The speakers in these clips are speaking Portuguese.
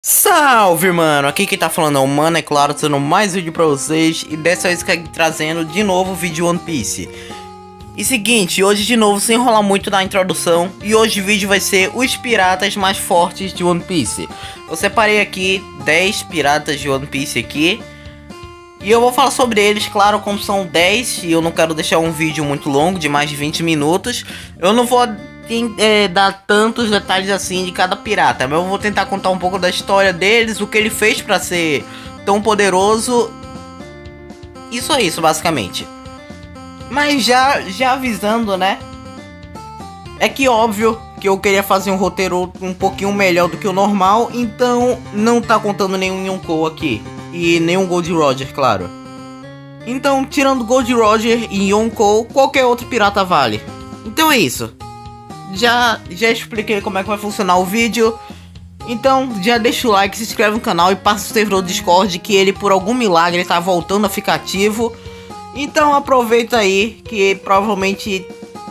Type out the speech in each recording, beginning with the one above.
Salve, mano! Aqui quem tá falando é o Mano, é claro, trazendo mais vídeo pra vocês. E dessa vez trazendo de novo vídeo One Piece. E seguinte, hoje de novo, sem enrolar muito na introdução. E hoje o vídeo vai ser os piratas mais fortes de One Piece. Eu separei aqui 10 piratas de One Piece aqui. E eu vou falar sobre eles, claro, como são 10. E eu não quero deixar um vídeo muito longo, de mais de 20 minutos. Eu não vou dar tantos detalhes assim de cada pirata, mas eu vou tentar contar um pouco da história deles, o que ele fez para ser tão poderoso. Isso é isso, basicamente. Mas já avisando, né? É que óbvio que eu queria fazer um roteiro um pouquinho melhor do que o normal, então não tá contando nenhum Yonkou aqui. E nenhum Gold Roger, claro. Então, tirando Gold Roger e Yonkou, qualquer outro pirata vale. Então é isso. Já expliquei como é que vai funcionar o vídeo. Então já deixa o like, se inscreve no canal e passa o servidor do Discord, que ele por algum milagre tá voltando a ficar ativo. Então aproveita aí, que provavelmente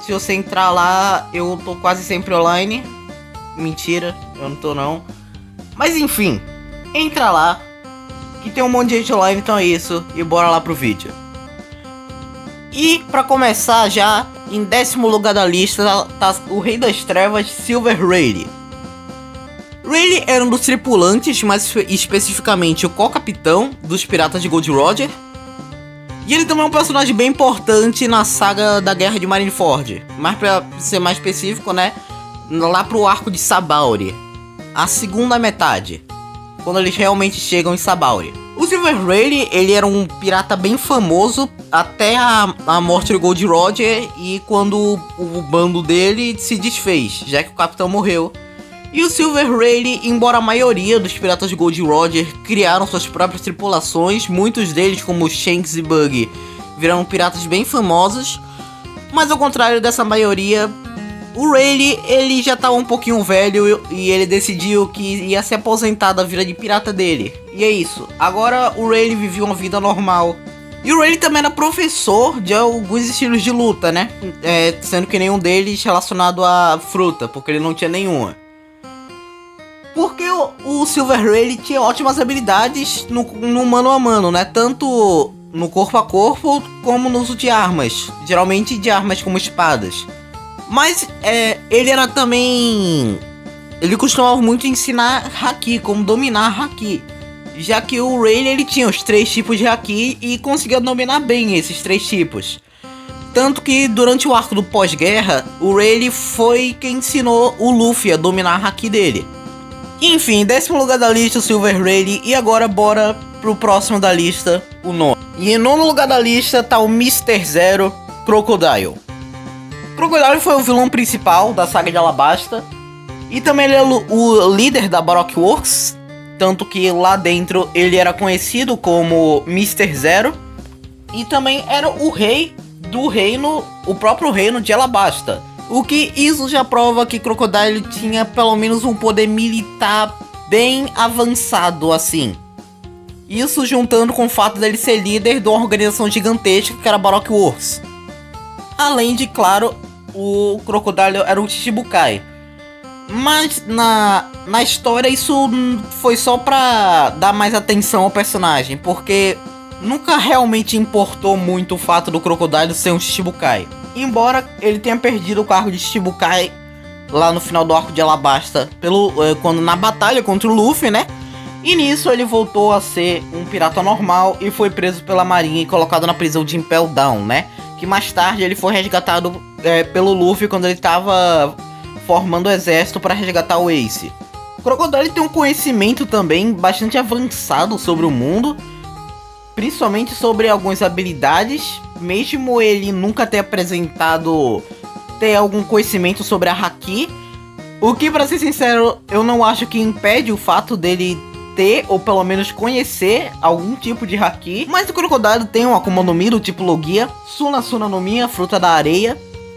se você entrar lá, eu tô quase sempre online. Mentira, eu não tô não. Mas enfim, entra lá, que tem um monte de gente online, então é isso. E bora lá pro vídeo. E pra começar já, em 10º lugar da lista tá o Rei das Trevas, Silver Rayleigh. Rayleigh era um dos tripulantes, mais especificamente o co-capitão dos piratas de Gold Roger. E ele também é um personagem bem importante na saga da Guerra de Marineford. Mas pra ser mais específico, né, lá pro arco de Sabaody, a segunda metade, quando eles realmente chegam em Sabaody. O Silver Rayleigh, ele era um pirata bem famoso até a morte do Gold Roger e quando o bando dele se desfez, já que o capitão morreu. E o Silver Rayleigh, embora a maioria dos piratas de Gold Roger criaram suas próprias tripulações, muitos deles, como Shanks e Buggy, viraram piratas bem famosos, mas ao contrário dessa maioria, o Rayleigh, ele já estava um pouquinho velho e ele decidiu que ia se aposentar da vida de pirata dele. E é isso. Agora o Rayleigh vivia uma vida normal. E o Rayleigh também era professor de alguns estilos de luta, né? Sendo que nenhum deles relacionado à fruta, porque ele não tinha nenhuma. Porque o Silver Rayleigh tinha ótimas habilidades no mano a mano, né? Tanto no corpo a corpo como no uso de armas. Geralmente de armas como espadas. Mas ele era também... Ele costumava muito ensinar Haki, como dominar Haki. Já que o Rayleigh, ele tinha os 3 tipos de Haki e conseguia dominar bem esses 3 tipos. Tanto que durante o arco do pós-guerra, o Rayleigh foi quem ensinou o Luffy a dominar Haki dele. Enfim, 10º lugar da lista, o Silver Rayleigh. E agora bora pro próximo da lista, o 9º. E em 9º lugar da lista tá o Mr. Zero, Crocodile. Crocodile foi o vilão principal da saga de Alabasta. E também ele é o líder da Baroque Works. Tanto que lá dentro ele era conhecido como Mr. Zero. E também era o rei do reino, o próprio reino de Alabasta. O que isso já prova que Crocodile tinha pelo menos um poder militar bem avançado assim. Isso juntando com o fato dele ser líder de uma organização gigantesca que era a Baroque Works. Além de, claro, o Crocodile era um Shichibukai. Mas na história isso foi só pra dar mais atenção ao personagem, porque nunca realmente importou muito o fato do Crocodile ser um Shichibukai. Embora ele tenha perdido o cargo de Shichibukai lá no final do arco de Alabasta, quando na batalha contra o Luffy, né? E nisso ele voltou a ser um pirata normal e foi preso pela marinha e colocado na prisão de Impel Down, né? Que mais tarde ele foi resgatado pelo Luffy quando ele estava formando o exército para resgatar o Ace. O Crocodile tem um conhecimento também bastante avançado sobre o mundo, principalmente sobre algumas habilidades, mesmo ele nunca ter algum conhecimento sobre a Haki. O que, para ser sincero, eu não acho que impede o fato dele ter, ou pelo menos conhecer, algum tipo de Haki. Mas o Crocodile tem um Akuma no Mi do tipo Logia, Suna Suna no Mi, a fruta da areia,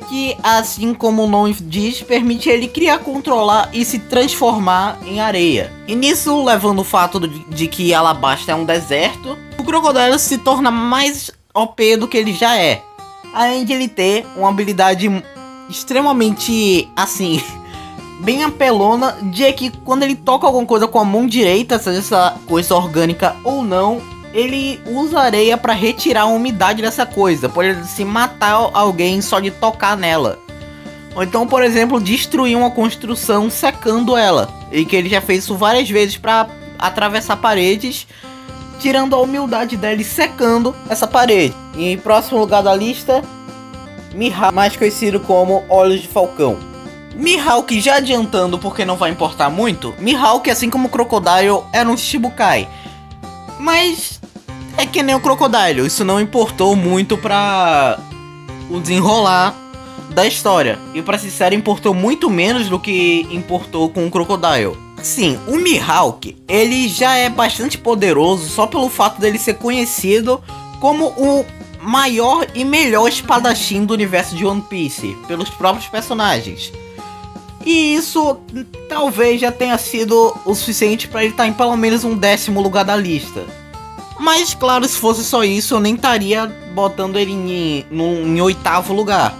que, assim como o nome diz, permite ele criar, controlar e se transformar em areia. E nisso, levando o fato de que Alabasta é um deserto, o Crocodile se torna mais OP do que ele já é. Além de ele ter uma habilidade extremamente, assim, bem apelona, de que quando ele toca alguma coisa com a mão direita, seja essa coisa orgânica ou não, ele usa areia para retirar a umidade dessa coisa. Pode se matar alguém só de tocar nela. Ou então, por exemplo, destruir uma construção secando ela. E que ele já fez isso várias vezes para atravessar paredes, tirando a umidade dela e secando essa parede. E em próximo lugar da lista, Mihawk, mais conhecido como Olhos de Falcão. Mihawk, já adiantando porque não vai importar muito, Mihawk, assim como o Crocodile, era um Shichibukai. Mas é que nem o Crocodile, isso não importou muito para o desenrolar da história. E pra ser sincero, importou muito menos do que importou com o Crocodile. Sim, o Mihawk, ele já é bastante poderoso só pelo fato dele ser conhecido como o maior e melhor espadachim do universo de One Piece, pelos próprios personagens. E isso talvez já tenha sido o suficiente para ele estar em pelo menos um 10º lugar da lista. Mas claro, se fosse só isso, eu nem estaria botando ele em 8º lugar.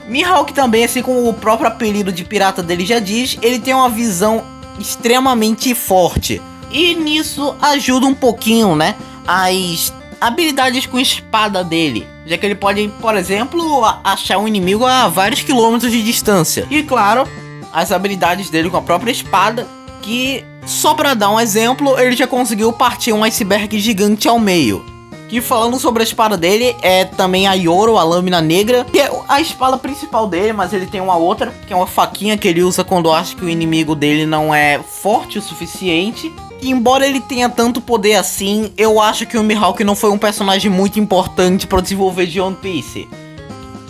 Mihawk também, assim como o próprio apelido de pirata dele já diz, ele tem uma visão extremamente forte. E nisso ajuda um pouquinho, né, as habilidades com espada dele, já que ele pode, por exemplo, achar um inimigo a vários quilômetros de distância. E claro, as habilidades dele com a própria espada, que só pra dar um exemplo, ele já conseguiu partir um iceberg gigante ao meio. Que, falando sobre a espada dele, é também a Yoro, a lâmina negra, que é a espada principal dele, mas ele tem uma outra, que é uma faquinha que ele usa quando acha que o inimigo dele não é forte o suficiente. E embora ele tenha tanto poder assim, eu acho que o Mihawk não foi um personagem muito importante para o desenvolver de One Piece.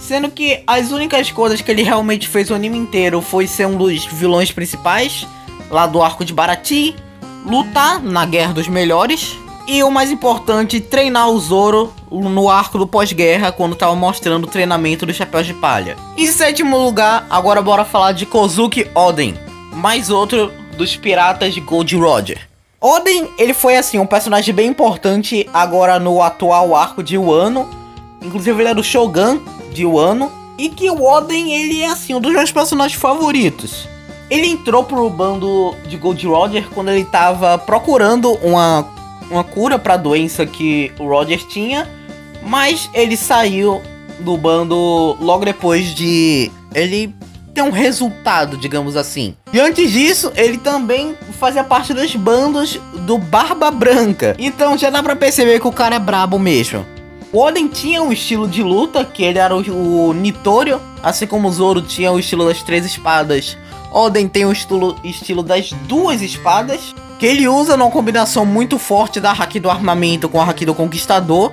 Sendo que as únicas coisas que ele realmente fez o anime inteiro foi ser um dos vilões principais, lá do arco de Baratie, lutar na Guerra dos Melhores, e o mais importante, treinar o Zoro no arco do pós-guerra, quando tava mostrando o treinamento do Chapéu de Palha. Em 7º lugar, agora bora falar de Kozuki Oden, mais outro dos piratas de Gold Roger. Oden, ele foi assim, um personagem bem importante agora no atual arco de Wano. Inclusive ele era o Shogun de Wano. E que o Oden, ele é assim, um dos meus personagens favoritos. Ele entrou pro bando de Gold Roger quando ele tava procurando uma cura pra doença que o Roger tinha. Mas ele saiu do bando logo depois de ele ter um resultado, digamos assim. E antes disso, ele também fazia parte dos bandos do Barba Branca. Então já dá pra perceber que o cara é brabo mesmo. O Oden tinha um estilo de luta, que ele era o Nitorio. Assim como o Zoro tinha o estilo das 3 espadas, Oden tem o estilo das 2 espadas, que ele usa numa combinação muito forte da Haki do Armamento com a Haki do Conquistador.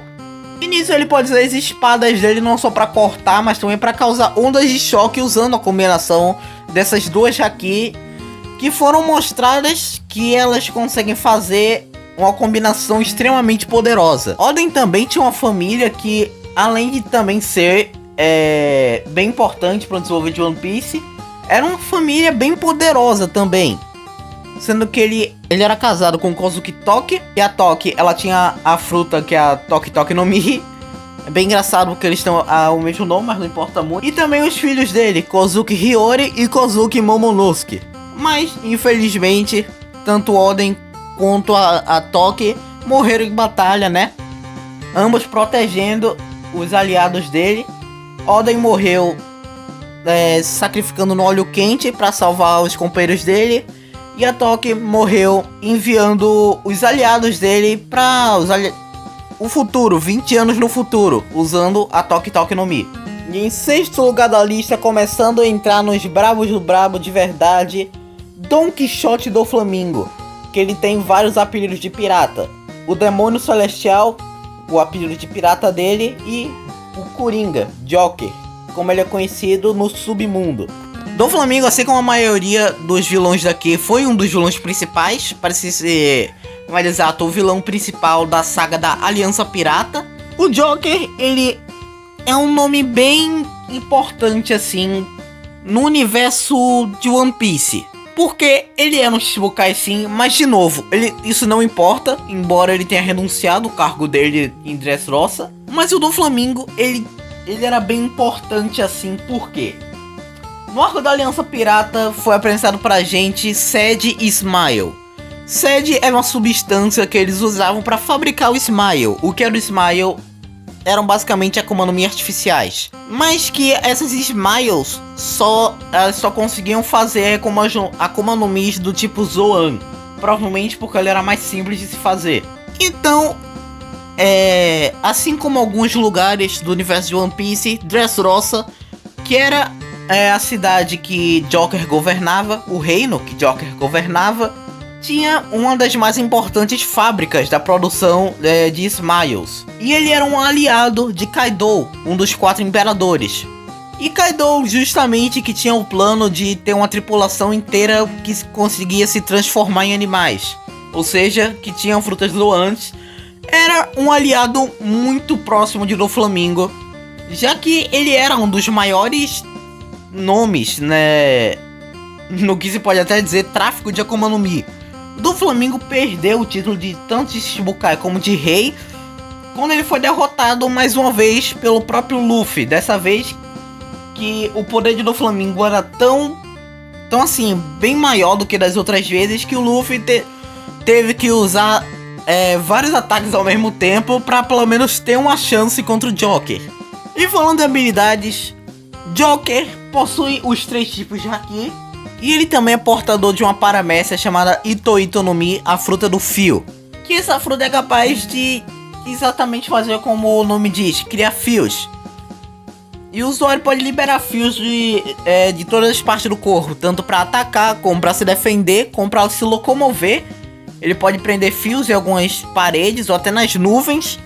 E nisso ele pode usar as espadas dele não só para cortar, mas também para causar ondas de choque, usando a combinação dessas 2 Haki, que foram mostradas que elas conseguem fazer uma combinação extremamente poderosa. Oden também tinha uma família que, além de também ser bem importante para o desenvolvimento de One Piece, era uma família bem poderosa também. Sendo que ele era casado com Kozuki Toki. E a Toki, ela tinha a fruta que é a Toki Toki no Mi. É bem engraçado porque eles têm o mesmo nome, mas não importa muito. E também os filhos dele, Kozuki Hiyori e Kozuki Momonosuke. Mas, infelizmente, tanto Oden quanto a Toki morreram em batalha, né? Ambos protegendo os aliados dele. Oden morreu sacrificando no óleo quente para salvar os companheiros dele. E a Toki morreu enviando os aliados dele para o futuro, 20 anos no futuro, usando a Toki Toki no Mi. E em 6º lugar da lista, começando a entrar nos brabos do brabo de verdade, Don Quixote do Flamingo, que ele tem vários apelidos de pirata. O Demônio Celestial, o apelido de pirata dele, e o Coringa, Joker, como ele é conhecido no submundo. Dom Flamingo, assim como a maioria dos vilões daqui, foi um dos vilões principais. Parece ser, mais exato, o vilão principal da saga da Aliança Pirata. O Joker, ele é um nome bem importante, assim, no universo de One Piece. Porque ele é um Shichibukai sim, mas de novo, isso não importa, embora ele tenha renunciado o cargo dele em Dressrosa. Mas o Dom Flamingo, ele era bem importante assim, por quê? No arco da Aliança Pirata foi apresentado pra gente Sed e Smile. Sed era uma substância que eles usavam para fabricar o Smile. O que era o Smile eram basicamente Akuma no Mi artificiais. Mas que essas Smiles só conseguiam fazer Akuma no Mi do tipo Zoan. Provavelmente porque ele era mais simples de se fazer. Então, assim como alguns lugares do universo de One Piece, Dressrosa, que era a cidade que Joker governava, o reino que Joker governava, tinha uma das mais importantes fábricas da produção de Smiles. E ele era um aliado de Kaido, um dos 4 imperadores. E Kaido justamente que tinha o plano de ter uma tripulação inteira que conseguia se transformar em animais. Ou seja, que tinham frutas zoantes. Era um aliado muito próximo de Doflamingo, já que ele era um dos maiores nomes, né, no que se pode até dizer tráfico de Akuma no Mi. Doflamingo perdeu o título de tanto de Shichibukai como de rei quando ele foi derrotado mais uma vez pelo próprio Luffy. Dessa vez que o poder de Doflamingo era tão assim, bem maior do que das outras vezes, que o Luffy teve que usar vários ataques ao mesmo tempo para pelo menos ter uma chance contra o Joker. E falando de habilidades, Joker possui os 3 tipos de Haki, e ele também é portador de uma paramécia chamada Ito Ito no Mi, a fruta do fio. Que essa fruta é capaz de exatamente fazer como o nome diz, criar fios. E o usuário pode liberar fios de todas as partes do corpo, tanto para atacar, como para se defender, como para se locomover. Ele pode prender fios em algumas paredes ou até nas nuvens,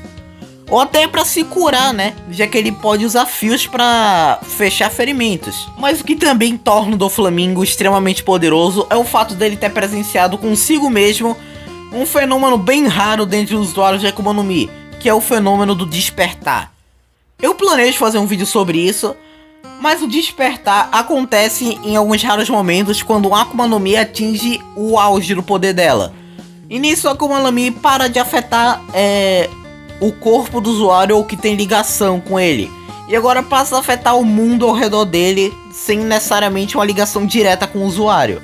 ou até para se curar, né? Já que ele pode usar fios para fechar ferimentos. Mas o que também torna o Doflamingo extremamente poderoso é o fato dele ter presenciado consigo mesmo um fenômeno bem raro dentre os usuários de Akuma no Mi, que é o fenômeno do despertar. Eu planejo fazer um vídeo sobre isso, mas o despertar acontece em alguns raros momentos quando a Akuma no Mi atinge o auge do poder dela. E nisso a Akuma no Mi para de afetar o corpo do usuário ou que tem ligação com ele, e agora passa a afetar o mundo ao redor dele sem necessariamente uma ligação direta com o usuário.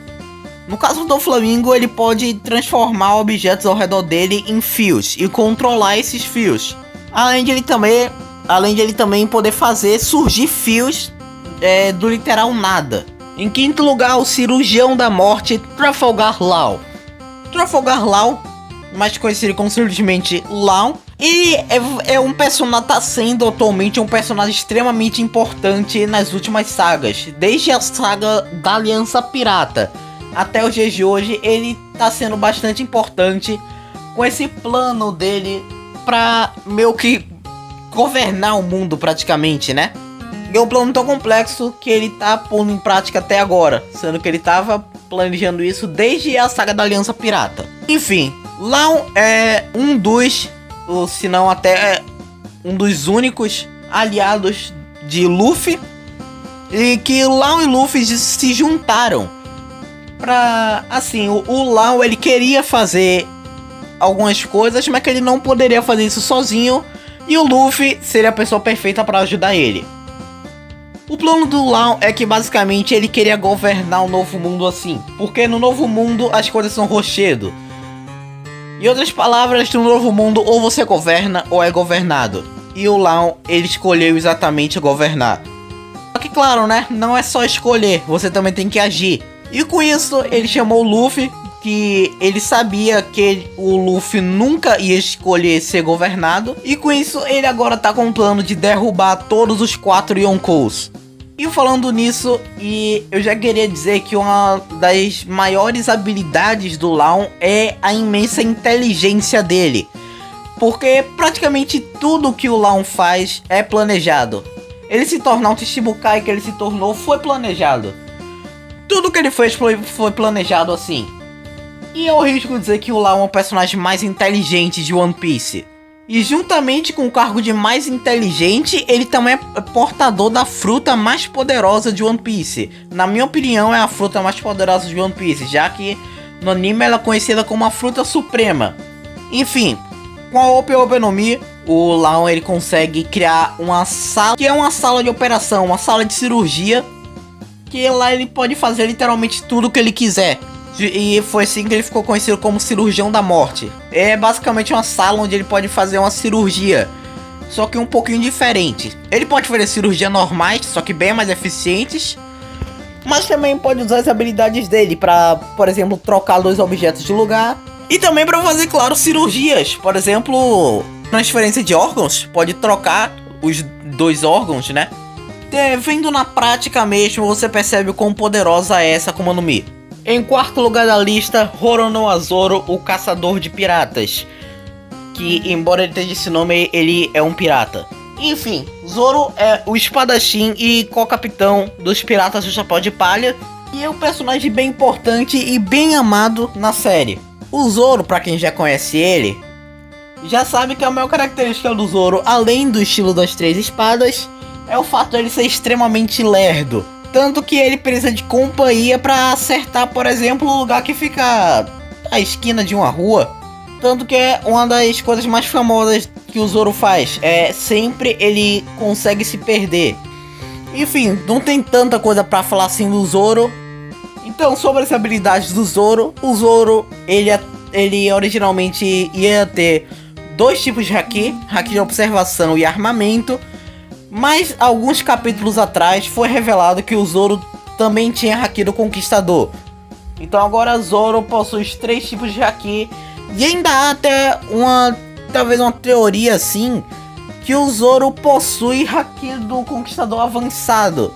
No caso do Doflamingo, ele pode transformar objetos ao redor dele em fios e controlar esses fios, além de ele também poder fazer surgir fios do literal nada. Em quinto lugar, o cirurgião da morte, Trafalgar Law. Trafalgar Law, mais conhecido como simplesmente Law, ele é um personagem, tá sendo atualmente um personagem extremamente importante nas últimas sagas. Desde a saga da Aliança Pirata até os dias de hoje, ele tá sendo bastante importante com esse plano dele pra meio que governar o mundo praticamente, né? E é um plano tão complexo que ele tá pondo em prática até agora, sendo que ele tava planejando isso desde a saga da Aliança Pirata. Enfim, Law é um dos, ou se não até um dos únicos aliados de Luffy, e que Law e Luffy se juntaram pra, assim, o Law ele queria fazer algumas coisas, mas que ele não poderia fazer isso sozinho, e o Luffy seria a pessoa perfeita para ajudar ele. O plano do Law é que basicamente ele queria governar o novo mundo assim, porque no novo mundo as coisas são rochedo. Em outras palavras, no novo mundo ou você governa ou é governado. E o Law, ele escolheu exatamente governar. Só que claro, né, não é só escolher, você também tem que agir. E com isso, ele chamou o Luffy, que ele sabia que o Luffy nunca ia escolher ser governado. E com isso, ele agora tá com o plano de derrubar todos os 4 Yonkous. E falando nisso, eu já queria dizer que uma das maiores habilidades do Law é a imensa inteligência dele. Porque praticamente tudo que o Law faz é planejado. Ele se tornar um Shichibukai que ele se tornou foi planejado. Tudo que ele fez foi planejado assim. E eu arrisco dizer que o Law é o personagem mais inteligente de One Piece. E juntamente com o cargo de mais inteligente, ele também é portador da fruta mais poderosa de One Piece. Na minha opinião, é a fruta mais poderosa de One Piece, já que no anime ela é conhecida como a fruta suprema. Enfim, com a Ope Ope no Mi, o Law ele consegue criar uma sala, que é uma sala de operação, uma sala de cirurgia, que lá ele pode fazer literalmente tudo o que ele quiser. E foi assim que ele ficou conhecido como cirurgião da morte. É basicamente uma sala onde ele pode fazer uma cirurgia, só que um pouquinho diferente. Ele pode fazer cirurgia normais, só que bem mais eficientes, mas também pode usar as habilidades dele para, por exemplo, trocar 2 objetos de lugar. E também para fazer, claro, cirurgias. Por exemplo, transferência de órgãos. Pode trocar os 2 órgãos, né? Vendo na prática mesmo, você percebe o quão poderosa é essa Akuma no Mi. Em quarto lugar da lista, Roronoa Zoro, o caçador de piratas. Que, embora ele tenha esse nome, ele é um pirata. Enfim, Zoro é o espadachim e co-capitão dos Piratas do Chapéu de Palha. E é um personagem bem importante e bem amado na série. O Zoro, pra quem já conhece ele, já sabe que a maior característica do Zoro, além do estilo das 3 espadas, é o fato dele ser extremamente lerdo. Tanto que ele precisa de companhia pra acertar, por exemplo, o lugar que fica à esquina de uma rua. Tanto que é uma das coisas mais famosas que o Zoro faz. É sempre ele consegue se perder. Enfim, não tem tanta coisa pra falar assim do Zoro. Então, sobre as habilidades do Zoro, o Zoro, ele originalmente ia ter 2 tipos de haki de observação e armamento. Mas alguns capítulos atrás foi revelado que o Zoro também tinha haki do Conquistador. Então agora Zoro possui os 3 tipos de haki. E ainda há até talvez uma teoria assim, que o Zoro possui haki do Conquistador avançado.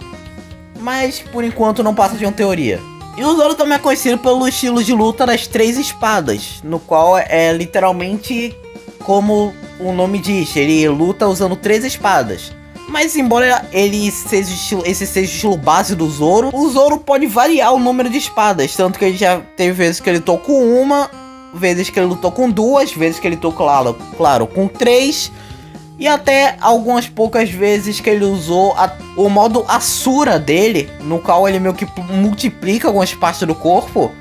Mas por enquanto não passa de uma teoria. E o Zoro também é conhecido pelo estilo de luta das 3 espadas, no qual é literalmente como o nome diz, ele luta usando 3 espadas. Mas embora esse seja o estilo base do Zoro, o Zoro pode variar o número de espadas. Tanto que ele já teve vezes que ele lutou com 1, vezes que ele lutou com 2, vezes que ele lutou, claro, com 3. E até algumas poucas vezes que ele usou o modo Asura dele, no qual ele meio que multiplica algumas partes do corpo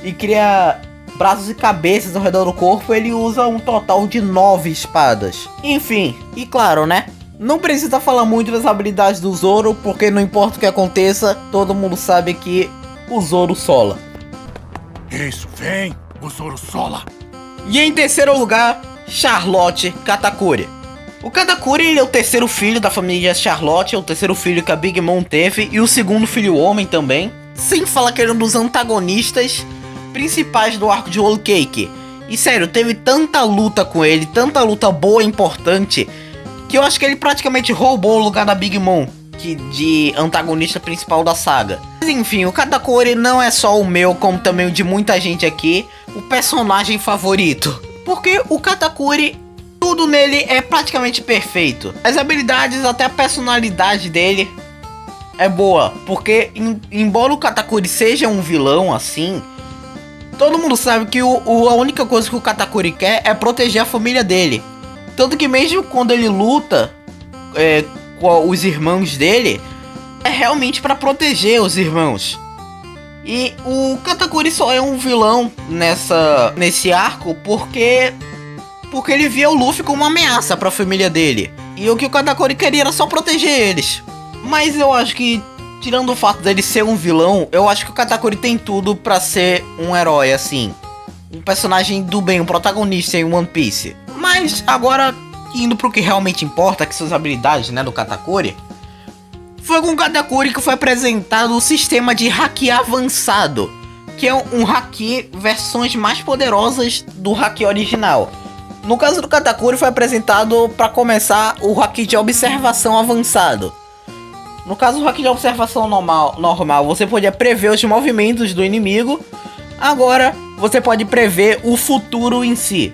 e cria braços e cabeças ao redor do corpo. Ele usa um total de 9 espadas. Enfim, e claro, né? Não precisa falar muito das habilidades do Zoro, porque não importa o que aconteça, todo mundo sabe que o Zoro sola. Isso, vem! O Zoro sola! E em terceiro lugar, Charlotte Katakuri. O Katakuri, ele é o terceiro filho da família Charlotte, é o terceiro filho que a Big Mom teve, e o segundo filho homem também. Sem falar que ele é um dos antagonistas principais do arco de Whole Cake. E sério, teve tanta luta com ele, tanta luta boa e importante, que eu acho que ele praticamente roubou o lugar da Big Mom, de antagonista principal da saga. Mas enfim, o Katakuri não é só o meu, como também o de muita gente aqui, o personagem favorito. Porque o Katakuri, tudo nele é praticamente perfeito. As habilidades, até a personalidade dele é boa. Porque embora o Katakuri seja um vilão assim, todo mundo sabe que a única coisa que o Katakuri quer é proteger a família dele. Tanto que mesmo quando ele luta com os irmãos dele, é realmente para proteger os irmãos. E o Katakuri só é um vilão nesse arco porque ele via o Luffy como uma ameaça para a família dele. E o que o Katakuri queria era só proteger eles. Mas eu acho que, tirando o fato dele ser um vilão, eu acho que o Katakuri tem tudo para ser um herói assim. Um personagem do bem, um protagonista em One Piece. Mas agora, indo pro que realmente importa, que são as habilidades, né, do Katakuri. Foi com o Katakuri que foi apresentado o sistema de haki avançado, que é um haki versões mais poderosas do haki original. No caso do Katakuri foi apresentado para começar o haki de observação avançado. No caso do haki de observação normal, você podia prever os movimentos do inimigo. Agora você pode prever o futuro em si.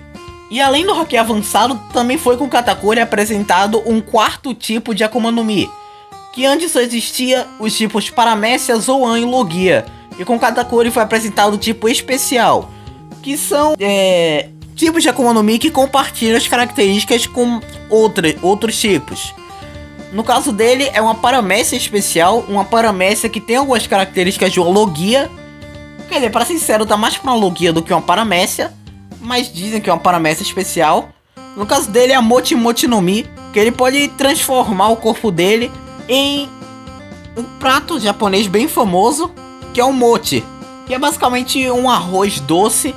E além do haki avançado, também foi com o Katakuri apresentado um 4º tipo de Akuma no Mi, que antes só existia os tipos Paramécia, Zoan e Logia. E com o Katakuri foi apresentado o tipo especial, que são tipos de Akuma no Mi que compartilham as características com outros tipos. No caso dele é uma Paramécia especial, uma Paramécia que tem algumas características de uma Logia. Quer dizer, para ser sincero, tá mais pra uma Logia do que uma Paramécia, mas dizem que é uma Paramécia especial. No caso dele é a Mochi Mochi no Mi, que ele pode transformar o corpo dele em um prato japonês bem famoso, que é o mochi, que é basicamente um arroz doce,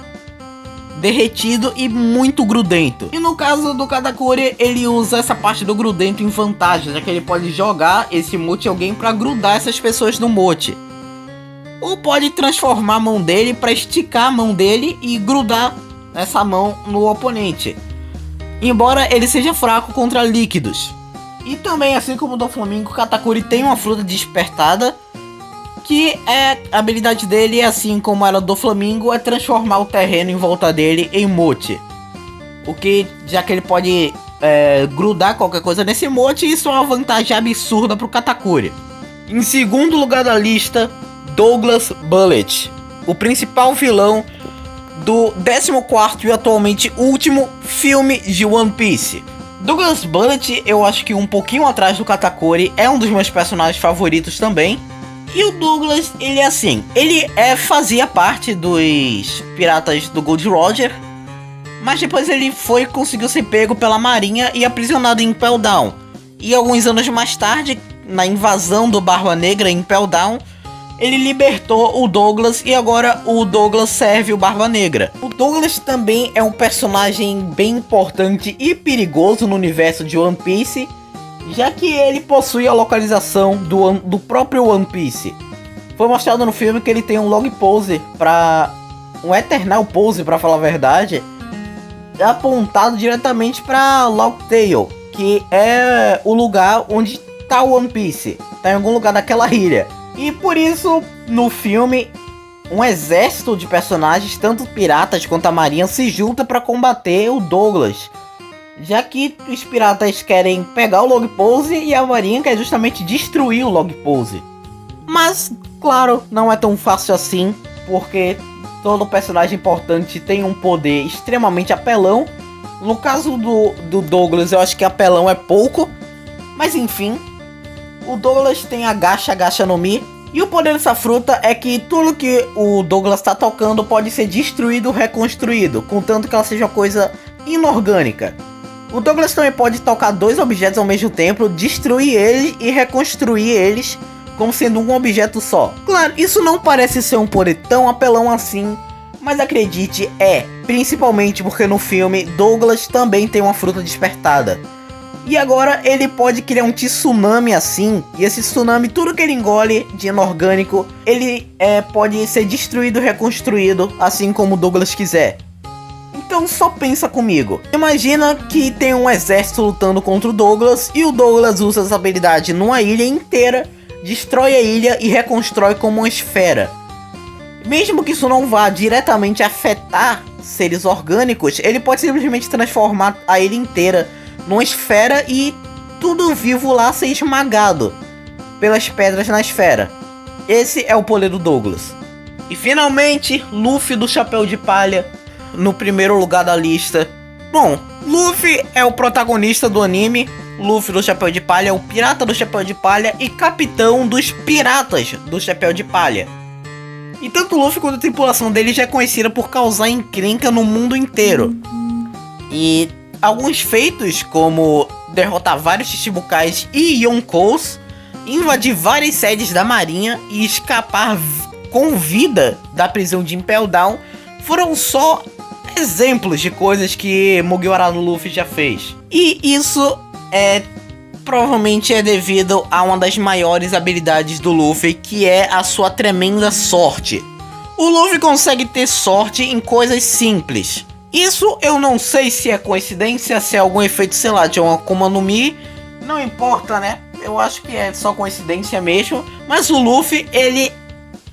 derretido e muito grudento. E no caso do Katakuri, ele usa essa parte do grudento em vantagem, já que ele pode jogar esse mochi em alguém para grudar essas pessoas no mochi. Ou pode transformar a mão dele para esticar a mão dele e grudar essa mão no oponente, embora ele seja fraco contra líquidos. E também, assim como o do Flamengo, o Katakuri tem uma fruta despertada, que a habilidade dele, assim como era do Flamengo, é transformar o terreno em volta dele em mochi. O que, já que ele pode grudar qualquer coisa nesse mochi, isso é uma vantagem absurda pro Katakuri. Em segundo lugar da lista, Douglas Bullet, o principal vilão do 14º e atualmente último filme de One Piece. Douglas Bullet, eu acho que um pouquinho atrás do Katakuri, é um dos meus personagens favoritos também. E o Douglas, ele é assim, ele fazia parte dos piratas do Gold Roger, mas depois ele conseguiu ser pego pela marinha e aprisionado em Impel Down. E alguns anos mais tarde, na invasão do Barba Negra em Impel Down, ele libertou o Douglas e agora o Douglas serve o Barba Negra. O Douglas também é um personagem bem importante e perigoso no universo de One Piece, já que ele possui a localização do próprio One Piece. Foi mostrado no filme que ele tem um log pose, um Eternal Pose, para falar a verdade, apontado diretamente para Locktail, que é o lugar onde está o One Piece, está em algum lugar daquela ilha. E por isso, no filme, um exército de personagens, tanto piratas quanto a marinha, se junta para combater o Douglas, já que os piratas querem pegar o log pose e a marinha quer justamente destruir o log pose. Mas, claro, não é tão fácil assim, porque todo personagem importante tem um poder extremamente apelão. No caso do Douglas, eu acho que apelão é pouco, mas enfim. O Douglas tem a Gacha no Mi, e o poder dessa fruta é que tudo que o Douglas está tocando pode ser destruído ou reconstruído, contanto que ela seja uma coisa inorgânica. O Douglas também pode tocar dois objetos ao mesmo tempo, destruir eles e reconstruir eles como sendo um objeto só. Claro, isso não parece ser um poder tão apelão assim, mas acredite, principalmente porque no filme Douglas também tem uma fruta despertada. E agora ele pode criar um tsunami assim, e esse tsunami, tudo que ele engole de inorgânico, ele pode ser destruído e reconstruído, assim como o Douglas quiser. Então só pensa comigo, imagina que tem um exército lutando contra o Douglas, e o Douglas usa essa habilidade numa ilha inteira, destrói a ilha e reconstrói como uma esfera. Mesmo que isso não vá diretamente afetar seres orgânicos, ele pode simplesmente transformar a ilha inteira numa esfera e tudo vivo lá ser esmagado pelas pedras na esfera. Esse é o poder do Douglas. E finalmente, Luffy do Chapéu de Palha, no primeiro lugar da lista. Bom, Luffy é o protagonista do anime. Luffy do Chapéu de Palha é o pirata do Chapéu de Palha e capitão dos piratas do Chapéu de Palha. E tanto Luffy quanto a tripulação dele já é conhecida por causar encrenca no mundo inteiro. E alguns feitos, como derrotar vários Chichibukais e Yonkous, invadir várias sedes da marinha e escapar com vida da prisão de Impel Down, foram só exemplos de coisas que Mugiwara no Luffy já fez. E isso provavelmente é devido a uma das maiores habilidades do Luffy, que é a sua tremenda sorte. O Luffy consegue ter sorte em coisas simples. Isso eu não sei se é coincidência, se é algum efeito, sei lá, de uma Akuma no Mi. Não importa, né? Eu acho que é só coincidência mesmo. Mas o Luffy, ele...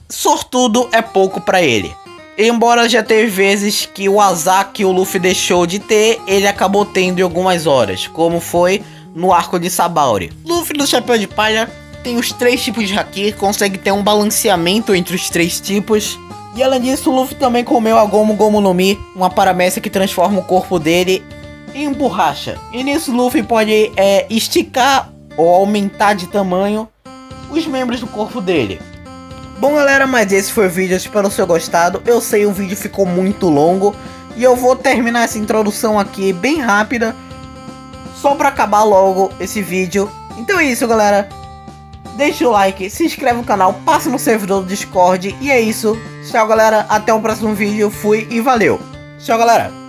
sortudo é pouco pra ele. Embora já teve vezes que o azar que o Luffy deixou de ter, ele acabou tendo em algumas horas, como foi no arco de Sabaody. Luffy do Chapéu de Palha tem os 3 tipos de Haki, consegue ter um balanceamento entre os 3 tipos. E além disso, o Luffy também comeu a Gomu Gomu no Mi, uma paramécia que transforma o corpo dele em borracha. E nisso Luffy pode esticar ou aumentar de tamanho os membros do corpo dele. Bom galera, mas esse foi o vídeo, eu espero ter gostado. Eu sei, o vídeo ficou muito longo e eu vou terminar essa introdução aqui bem rápida, só pra acabar logo esse vídeo. Então é isso galera, deixa o like, se inscreve no canal, passa no servidor do Discord. E é isso. Tchau, galera. Até o próximo vídeo. Fui e valeu. Tchau, galera.